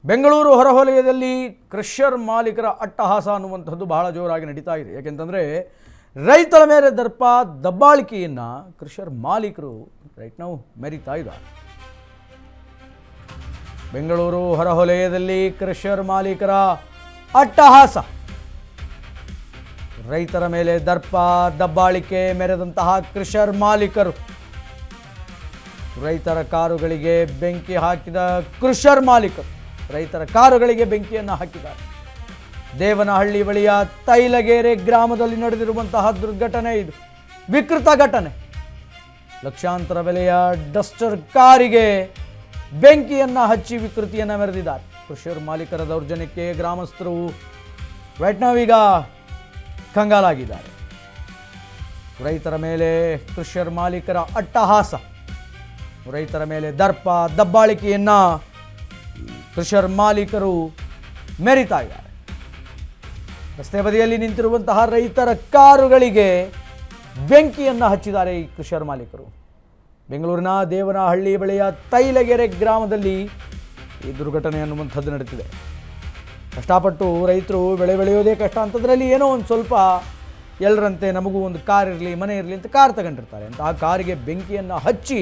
ಬೆಂಗಳೂರು ಹೊರವಲಯದಲ್ಲಿ ಕ್ರಷರ್ ಮಾಲೀಕರ ಅಟ್ಟಹಾಸ ಅನ್ನುವಂಥದ್ದು ಬಹಳ ಜೋರಾಗಿ ನಡೀತಾ ಇದೆ. ಯಾಕೆಂತಂದರೆ ರೈತರ ಮೇಲೆ ದರ್ಪ ದಬ್ಬಾಳಿಕೆಯನ್ನು ಕ್ರಷರ್ ಮಾಲೀಕರು ರೈಟ್ ನಾವು ಮೆರಿತಾ ಇದ್ದಾರೆ. ಬೆಂಗಳೂರು ಹೊರವಲಯದಲ್ಲಿ ಕ್ರಷರ್ ಮಾಲೀಕರ ಅಟ್ಟಹಾಸ, ರೈತರ ಮೇಲೆ ದರ್ಪ ದಬ್ಬಾಳಿಕೆ ಮೆರೆದಂತಹ ಕ್ರಷರ್ ಮಾಲೀಕರು, ರೈತರ ಕಾರುಗಳಿಗೆ ಬೆಂಕಿ ಹಾಕಿದ ಕ್ರಷರ್ ಮಾಲೀಕರು ರೈತರ ಕಾರುಗಳಿಗೆ ಬೆಂಕಿಯನ್ನು ಹಾಕಿದ್ದಾರೆ. ದೇವನಹಳ್ಳಿ ಬಳಿಯ ತೈಲಗೆರೆ ಗ್ರಾಮದಲ್ಲಿ ನಡೆದಿರುವಂತಹ ದುರ್ಘಟನೆ ಇದು. ವಿಕೃತ ಘಟನೆ. ಲಕ್ಷಾಂತರ ಬೆಲೆಯ ಡಸ್ಟರ್ ಕಾರಿಗೆ ಬೆಂಕಿಯನ್ನು ಹಚ್ಚಿ ವಿಕೃತಿಯನ್ನು ಮೆರೆದಿದ್ದಾರೆ. ಕ್ರಷರ್ ಮಾಲೀಕರ ದೌರ್ಜನ್ಯಕ್ಕೆ ಗ್ರಾಮಸ್ಥರು ರೈಟ್ ನಾವೀಗ ಕಂಗಾಲಾಗಿದ್ದಾರೆ. ರೈತರ ಮೇಲೆ ಕ್ರಷರ್ ಮಾಲೀಕರ ಅಟ್ಟಹಾಸ, ರೈತರ ಮೇಲೆ ದರ್ಪ ದಬ್ಬಾಳಿಕೆಯನ್ನು ಕ್ರಷರ್ ಮಾಲೀಕರು ಮೆರಿತಾ ಇದ್ದಾರೆ. ರಸ್ತೆ ಬದಿಯಲ್ಲಿ ನಿಂತಿರುವಂತಹ ರೈತರ ಕಾರುಗಳಿಗೆ ಬೆಂಕಿಯನ್ನು ಹಚ್ಚಿದ್ದಾರೆ ಈ ಕ್ರಷರ್ ಮಾಲೀಕರು. ಬೆಂಗಳೂರಿನ ದೇವನಹಳ್ಳಿ ಬಳಿಯ ತೈಲಗೆರೆ ಗ್ರಾಮದಲ್ಲಿ ಈ ದುರ್ಘಟನೆ ಅನ್ನುವಂಥದ್ದು ನಡೀತಿದೆ. ಕಷ್ಟಪಟ್ಟು ರೈತರು ಬೆಳೆ ಬೆಳೆಯೋದೇ ಕಷ್ಟ ಅಂತದ್ರಲ್ಲಿ ಏನೋ ಒಂದು ಸ್ವಲ್ಪ ಎಲ್ಲರಂತೆ ನಮಗೂ ಒಂದು ಕಾರ್ ಇರಲಿ ಮನೆ ಇರಲಿ ಅಂತ ಕಾರ್ ತಗೊಂಡಿರ್ತಾರೆ. ಅಂತಹ ಕಾರಿಗೆ ಬೆಂಕಿಯನ್ನು ಹಚ್ಚಿ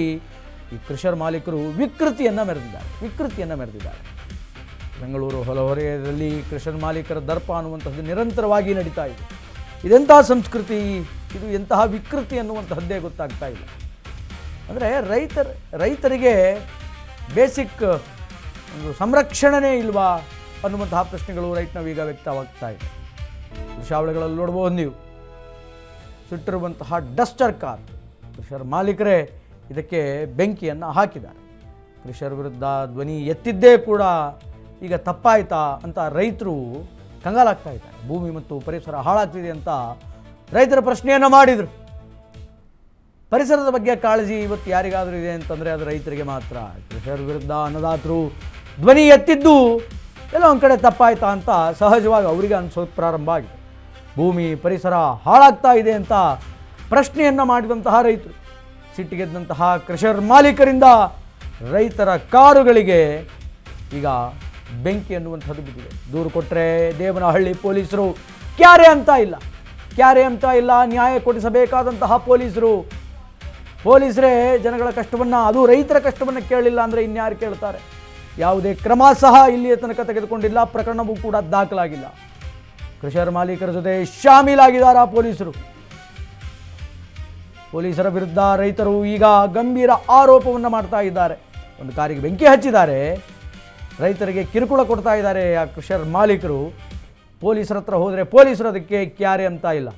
ಈ ಕ್ರಷರ್ ಮಾಲೀಕರು ವಿಕೃತಿಯನ್ನು ಮೆರೆದಿದ್ದಾರೆ. ಬೆಂಗಳೂರು ಹೊರವಲಯದಲ್ಲಿ ಕ್ರಷರ್ ಮಾಲೀಕರ ದರ್ಪ ಅನ್ನುವಂಥದ್ದು ನಿರಂತರವಾಗಿ ನಡೀತಾ ಇದೆ. ಇದೆಂತಹ ಸಂಸ್ಕೃತಿ, ಇದು ಎಂತಹ ವಿಕೃತಿ ಅನ್ನುವಂತಹದ್ದೇ ಗೊತ್ತಾಗ್ತಾ ಇಲ್ಲ. ಅಂದರೆ ರೈತರಿಗೆ ಬೇಸಿಕ್ ಒಂದು ಸಂರಕ್ಷಣೆ ಇಲ್ವಾ ಅನ್ನುವಂತಹ ಪ್ರಶ್ನೆಗಳು ರೈಟ್ ನಾವೀಗ ವ್ಯಕ್ತವಾಗ್ತಾ ಇದೆ. ದೃಶ್ಯಾವಳಿಗಳಲ್ಲಿ ನೋಡ್ಬೋದು ನೀವು, ಸುಟ್ಟಿರುವಂತಹ ಡಸ್ಟರ್ ಕಾರ್. ಕ್ರಷರ್ ಮಾಲೀಕರೇ ಇದಕ್ಕೆ ಬೆಂಕಿಯನ್ನು ಹಾಕಿದ್ದಾರೆ. ಕ್ರಷರ್ ವಿರುದ್ಧ ಧ್ವನಿ ಎತ್ತಿದ್ದೇ ಕೂಡ ಈಗ ತಪ್ಪಾಯ್ತಾ ಅಂತ ರೈತರು ಕಂಗಾಲಾಗ್ತಾ ಇದ್ದಾರೆ. ಭೂಮಿ ಮತ್ತು ಪರಿಸರ ಹಾಳಾಗ್ತಿದೆ ಅಂತ ರೈತರ ಪ್ರಶ್ನೆಯನ್ನು ಮಾಡಿದರು. ಪರಿಸರದ ಬಗ್ಗೆ ಕಾಳಜಿ ಇವತ್ತು ಯಾರಿಗಾದರೂ ಇದೆ ಅಂತಂದರೆ ಅದು ರೈತರಿಗೆ ಮಾತ್ರ. ಕ್ರಷರ್ ವಿರುದ್ಧ ಅನ್ನದಾತರು ಧ್ವನಿ ಎತ್ತಿದ್ದು ಎಲ್ಲ ಒಂದು ಕಡೆ ತಪ್ಪಾಯ್ತಾ ಅಂತ ಸಹಜವಾಗಿ ಅವರಿಗೆ ಅನಿಸೋದು ಪ್ರಾರಂಭ ಆಗಿದೆ. ಭೂಮಿ ಪರಿಸರ ಹಾಳಾಗ್ತಾ ಇದೆ ಅಂತ ಪ್ರಶ್ನೆಯನ್ನು ಮಾಡಿದಂತಹ ರೈತರು, ಸಿಟ್ಟಿಗೆದ್ದಂತಹ ಕ್ರಷರ್ ಮಾಲೀಕರಿಂದ ರೈತರ ಕಾರುಗಳಿಗೆ ಈಗ ಬೆಂಕಿ ಅನ್ನುವಂಥದ್ದು ಬಿದ್ದಿದೆ. ದೂರು ಕೊಟ್ಟರೆ ದೇವನಹಳ್ಳಿ ಪೊಲೀಸರು ಕ್ಯಾರೆ ಅಂತ ಇಲ್ಲ. ನ್ಯಾಯ ಕೊಡಿಸಬೇಕಾದಂತಹ ಪೊಲೀಸರೇ ಜನಗಳ ಕಷ್ಟವನ್ನು, ಅದು ರೈತರ ಕಷ್ಟವನ್ನು ಕೇಳಲಿಲ್ಲ ಅಂದರೆ ಇನ್ಯಾರು ಕೇಳ್ತಾರೆ? ಯಾವುದೇ ಕ್ರಮ ಸಹ ಇಲ್ಲಿಯ ತನಕ ತೆಗೆದುಕೊಂಡಿಲ್ಲ. ಪ್ರಕರಣವೂ ಕೂಡ ದಾಖಲಾಗಿಲ್ಲ. ಕ್ರಷರ್ ಮಾಲೀಕರ ಜೊತೆ ಶಾಮೀಲಾಗಿದ್ದಾರೆ ಪೊಲೀಸರ ವಿರುದ್ಧ ರೈತರು ಈಗ ಗಂಭೀರ ಆರೋಪವನ್ನು ಮಾಡ್ತಾ ಇದ್ದಾರೆ. ಒಂದು ಕಾರಿಗೆ ಬೆಂಕಿ ಹಚ್ಚಿದ್ದಾರೆ, ರೈತರಿಗೆ ಕಿರುಕುಳ ಕೊಡ್ತಾ ಇದ್ದಾರೆ ಆ ಕ್ರಷರ್ ಮಾಲೀಕರು. ಪೊಲೀಸರ ಹತ್ರ ಹೋದರೆ ಪೊಲೀಸರು ಅದಕ್ಕೆ ಕ್ಯಾರೆ ಅಂತ ಇಲ್ಲ.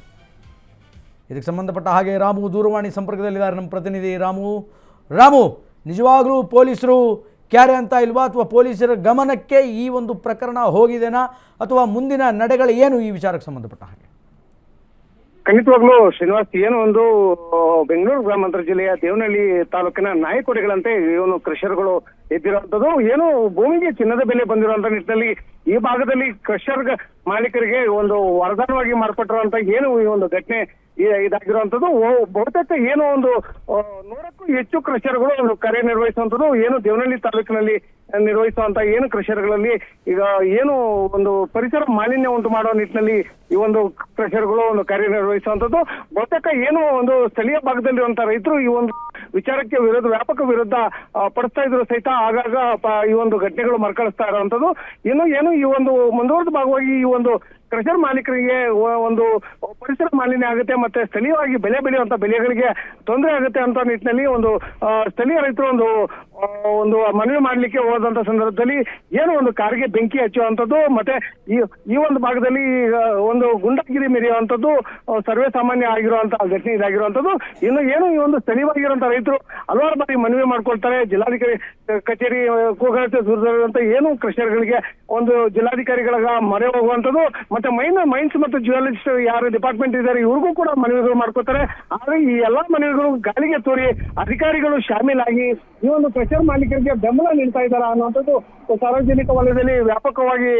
ಇದಕ್ಕೆ ಸಂಬಂಧಪಟ್ಟ ಹಾಗೆ ರಾಮು ದೂರವಾಣಿ ಸಂಪರ್ಕದಲ್ಲಿದ್ದಾರೆ, ನಮ್ಮ ಪ್ರತಿನಿಧಿ ರಾಮು. ನಿಜವಾಗ್ಲೂ ಪೊಲೀಸರು ಕ್ಯಾರೆ ಅಂತ ಇಲ್ವಾ, ಅಥವಾ ಪೊಲೀಸರ ಗಮನಕ್ಕೆ ಈ ಒಂದು ಪ್ರಕರಣ ಹೋಗಿದೆನಾ, ಅಥವಾ ಮುಂದಿನ ನಡೆಗಳು ಏನು ಈ ವಿಚಾರಕ್ಕೆ ಸಂಬಂಧಪಟ್ಟ ಹಾಗೆ? ಖಂಡಿತವಾಗ್ಲೂ ಶ್ರೀನಿವಾಸ್, ಏನು ಒಂದು ಬೆಂಗಳೂರು ಗ್ರಾಮಾಂತರ ಜಿಲ್ಲೆಯ ದೇವನಹಳ್ಳಿ ತಾಲೂಕಿನ ನಾಯಕೋಡಿಗಳಂತೆ ಏನು ಕ್ರಷರ್ಗಳು ಎದ್ದಿರುವಂತದ್ದು, ಏನು ಭೂಮಿಗೆ ಚಿನ್ನದ ಬೆಲೆ ಬಂದಿರುವಂತ ನಿಟ್ಟಿನಲ್ಲಿ ಈ ಭಾಗದಲ್ಲಿ ಕ್ರಷರ್ ಮಾಲೀಕರಿಗೆ ಒಂದು ವರದಾನವಾಗಿ ಮಾರ್ಪಟ್ಟಿರುವಂತ ಏನು ಈ ಒಂದು ಘಟನೆ ಇದಾಗಿರುವಂತದ್ದು. ಬಹುತೇಕ ಏನು ಒಂದು 100ಕ್ಕೂ ಹೆಚ್ಚು ಕ್ರಷರ್ಗಳು ಒಂದು ಕಾರ್ಯನಿರ್ವಹಿಸುವಂತದ್ದು ಏನು ದೇವನಹಳ್ಳಿ ತಾಲೂಕಿನಲ್ಲಿ ನಿರ್ವಹಿಸುವಂತ ಏನು ಕ್ರಷರ್ಗಳಲ್ಲಿ ಈಗ ಏನು ಒಂದು ಪರಿಸರ ಮಾಲಿನ್ಯ ಉಂಟು ಮಾಡುವ ನಿಟ್ಟಿನಲ್ಲಿ ಈ ಒಂದು ಕ್ರಷರ್ಗಳು ಒಂದು ಕಾರ್ಯನಿರ್ವಹಿಸುವಂತದ್ದು. ಬಹುತೇಕ ಏನು ಒಂದು ಸ್ಥಳೀಯ ಭಾಗದಲ್ಲಿರುವಂತಹ ರೈತರು ಈ ಒಂದು ವಿಚಾರಕ್ಕೆ ವ್ಯಾಪಕ ವಿರುದ್ಧ ಪಡಿಸ್ತಾ ಇದ್ರು ಸಹಿತ ಆಗಾಗ ಈ ಒಂದು ಘಟನೆಗಳು ಮರುಕಳಿಸ್ತಾ ಇರುವಂತದ್ದು. ಏನು ಈ ಒಂದು ಮುಂದುವರೆದ ಭಾಗವಾಗಿ ಈ ಒಂದು ಕ್ರಷರ್ ಮಾಲೀಕರಿಗೆ ಒಂದು ಪರಿಸರ ಮಾಲಿನ್ಯ ಆಗುತ್ತೆ, ಮತ್ತೆ ಸ್ಥಳೀಯವಾಗಿ ಬೆಳೆಯುವಂತ ಬೆಳೆಗಳಿಗೆ ತೊಂದರೆ ಆಗುತ್ತೆ ಅಂತ ನಿಟ್ಟಿನಲ್ಲಿ ಒಂದು ಸ್ಥಳೀಯ ರೈತರು ಒಂದು ಮನವಿ ಮಾಡ್ಲಿಕ್ಕೆ ಹೋದಂತ ಸಂದರ್ಭದಲ್ಲಿ ಏನು ಒಂದು ಕಾರಿಗೆ ಬೆಂಕಿ ಹಚ್ಚುವಂಥದ್ದು, ಮತ್ತೆ ಈ ಒಂದು ಭಾಗದಲ್ಲಿ ಒಂದು ಗುಂಡಾಗಿರಿ ಮೆರೆಯುವಂಥದ್ದು ಸರ್ವೇ ಸಾಮಾನ್ಯ ಆಗಿರುವಂತಹ ಘಟನೆ ಇದಾಗಿರುವಂಥದ್ದು. ಏನು ಈ ಒಂದು ಸ್ಥಳೀಯವಾಗಿರುವಂತಹ ರೈತರು ಹಲವಾರು ಬಾರಿ ಮನವಿ ಮಾಡ್ಕೊಳ್ತಾರೆ. ಜಿಲ್ಲಾಧಿಕಾರಿ ಕಚೇರಿ ಕೂಗಾಟ ದೂರದಂತ ಏನು ಕ್ರಷರ್ಗಳಿಗೆ ಒಂದು ಜಿಲ್ಲಾಧಿಕಾರಿಗಳ ಮೊರೆ ಹೋಗುವಂಥದ್ದು, ಮತ್ತೆ ಮೈನ್ಸ್ ಮತ್ತು ಜ್ಯುವೆಲರಿಸ್ಟ್ ಯಾರು ಡಿಪಾರ್ಟ್ಮೆಂಟ್ ಇದ್ದಾರೆ ಇವ್ರಿಗೂ ಕೂಡ ಮನವಿಗಳು ಮಾಡ್ಕೋತಾರೆ. ಆದ್ರೆ ಈ ಎಲ್ಲಾ ಮನವಿಗಳು ಗಾಳಿಗೆ ತೋರಿ ಅಧಿಕಾರಿಗಳು ಶಾಮೀಲಾಗಿ ಈ ಒಂದು ಕ್ರಷರ್ ಮಾಲೀಕರಿಗೆ ಬೆಂಬಲ ನೀಡ್ತಾ ಇದ್ದಾರಾ ಅನ್ನುವಂಥದ್ದು ಸಾರ್ವಜನಿಕ ವಲಯದಲ್ಲಿ ವ್ಯಾಪಕವಾಗಿ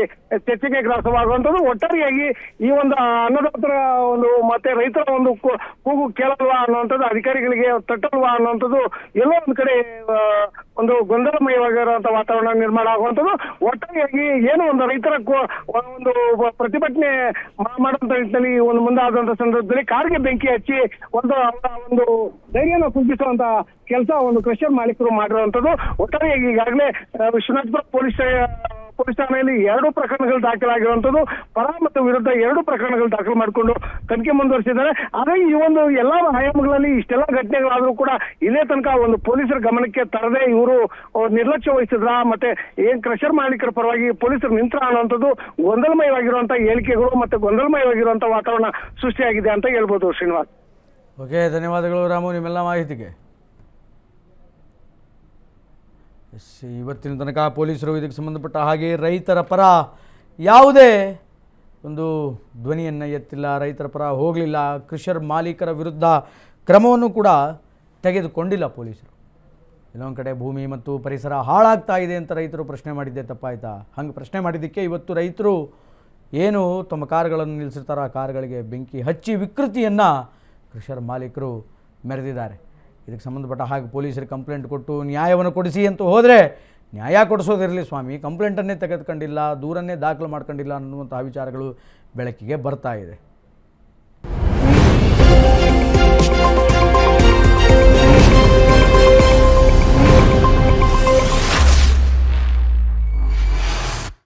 ಚರ್ಚೆಗೆ ಗ್ರಾಸವಾಗುವಂಥದ್ದು. ಒಟ್ಟಾರೆಯಾಗಿ ಈ ಒಂದು ಅನ್ನದಾತರ ಒಂದು ಮತ್ತೆ ರೈತರ ಒಂದು ಕೂಗು ಕೇಳಲ್ವಾ ಅನ್ನುವಂಥದ್ದು, ಅಧಿಕಾರಿಗಳಿಗೆ ತಟ್ಟಲ್ವಾ ಅನ್ನುವಂಥದ್ದು ಎಲ್ಲೋ ಒಂದ್ ಕಡೆ ಒಂದು ಗೊಂದಲಮಯವಾಗಿರುವಂತಹ ವಾತಾವರಣ ನಿರ್ಮಾಣ ಆಗುವಂಥದ್ದು. ಒಟ್ಟಾರೆಯಾಗಿ ಏನು ಒಂದು ರೈತರ ಒಂದು ಪ್ರತಿಭಟನೆ ಮಾಡುವಂತ ನಿಟ್ಟಿನಲ್ಲಿ ಒಂದು ಮುಂದಾದಂತ ಸಂದರ್ಭದಲ್ಲಿ ಕಾರ್ಗೆ ಬೆಂಕಿ ಹಚ್ಚಿ ಒಂದು ಧೈರ್ಯನ ಕುಗ್ಗಿಸುವಂತ ಕೆಲಸ ಒಂದು ಕ್ರಷರ್ ಮಾಲೀಕರು ಮಾಡಿರುವಂತದ್ದು. ಒಟ್ಟಾರೆಯಾಗಿ ಈಗಾಗಲೇ ವಿಶ್ವನಾಥಪುರ ಪೊಲೀಸ್ ಠಾಣೆಯಲ್ಲಿ 2 ಪ್ರಕರಣಗಳು ದಾಖಲಾಗಿರುವಂತದ್ದು. ಪರ ಮತ್ತು ವಿರುದ್ಧ 2 ಪ್ರಕರಣಗಳು ದಾಖಲು ಮಾಡಿಕೊಂಡು ತನಿಖೆ ಮುಂದುವರಿಸಿದ್ದಾರೆ. ಆದರೆ ಈ ಒಂದು ಎಲ್ಲಾ ಆಯಾಮಗಳಲ್ಲಿ ಇಷ್ಟೆಲ್ಲ ಘಟನೆಗಳಾದ್ರೂ ಕೂಡ ಇಲ್ಲೇ ತನಕ ಒಂದು ಪೊಲೀಸರ ಗಮನಕ್ಕೆ ತರದೆ ಇವರು ನಿರ್ಲಕ್ಷ್ಯ ವಹಿಸಿದ್ರ, ಮತ್ತೆ ಏನ್ ಕ್ರಷರ್ ಮಾಲೀಕರ ಪರವಾಗಿ ಪೊಲೀಸರು ನಿಂತರ ಅನ್ನುವಂಥದ್ದು ಗೊಂದಲಮಯವಾಗಿರುವಂತಹ ಹೇಳಿಕೆಗಳು ಮತ್ತೆ ಗೊಂದಲಮಯವಾಗಿರುವಂತಹ ವಾತಾವರಣ ಸೃಷ್ಟಿಯಾಗಿದೆ ಅಂತ ಹೇಳ್ಬೋದು. ಶ್ರೀನಿವಾಸ್. ಓಕೆ, ಧನ್ಯವಾದಗಳು ರಾಮು ನಿಮ್ಮೆಲ್ಲ ಮಾಹಿತಿಗೆ. ಇವತ್ತಿನ ತನಕ ಪೊಲೀಸರು ಇದಕ್ಕೆ ಸಂಬಂಧಪಟ್ಟ ಹಾಗೆ ರೈತರ ಪರ ಯಾವುದೇ ಒಂದು ಧ್ವನಿಯನ್ನು ಎತ್ತಿಲ್ಲ, ರೈತರ ಪರ ಹೋಗಲಿಲ್ಲ, ಕ್ರಷರ್ ಮಾಲೀಕರ ವಿರುದ್ಧ ಕ್ರಮವನ್ನು ಕೂಡ ತೆಗೆದುಕೊಂಡಿಲ್ಲ ಪೊಲೀಸರು. ಇನ್ನೊಂದು ಕಡೆ ಭೂಮಿ ಮತ್ತು ಪರಿಸರ ಹಾಳಾಗ್ತಾ ಇದೆ ಅಂತ ರೈತರು ಪ್ರಶ್ನೆ ಮಾಡಿದ್ದೆ ತಪ್ಪಾಯ್ತಾ? ಹಂಗೆ ಪ್ರಶ್ನೆ ಮಾಡಿದ್ದಕ್ಕೆ ಇವತ್ತು ರೈತರು ಏನು ತಮ್ಮ ಕಾರುಗಳನ್ನು ನಿಲ್ಲಿಸಿರ್ತಾರೆ ಆ ಕಾರುಗಳಿಗೆ ಬೆಂಕಿ ಹಚ್ಚಿ ವಿಕೃತಿಯನ್ನು ಕ್ರಷರ್ ಮಾಲೀಕರು ಮೆರೆದಿದ್ದಾರೆ. ಇದಕ್ಕೆ ಸಂಬಂಧಪಟ್ಟ ಹಾಗೆ ಪೊಲೀಸರಿಗೆ ಕಂಪ್ಲೇಂಟ್ ಕೊಟ್ಟು ನ್ಯಾಯವನ್ನು ಕೊಡಿಸಿ ಅಂತ ಹೋದರೆ ನ್ಯಾಯ ಕೊಡಿಸೋದಿರಲಿ ಸ್ವಾಮಿ, ಕಂಪ್ಲೇಂಟನ್ನೇ ತೆಗೆದುಕೊಂಡಿಲ್ಲ, ದೂರನ್ನೇ ದಾಖಲು ಮಾಡ್ಕೊಂಡಿಲ್ಲ ಅನ್ನುವಂಥ ವಿಚಾರಗಳು ಬೆಳಕಿಗೆ ಬರ್ತಾ ಇದೆ.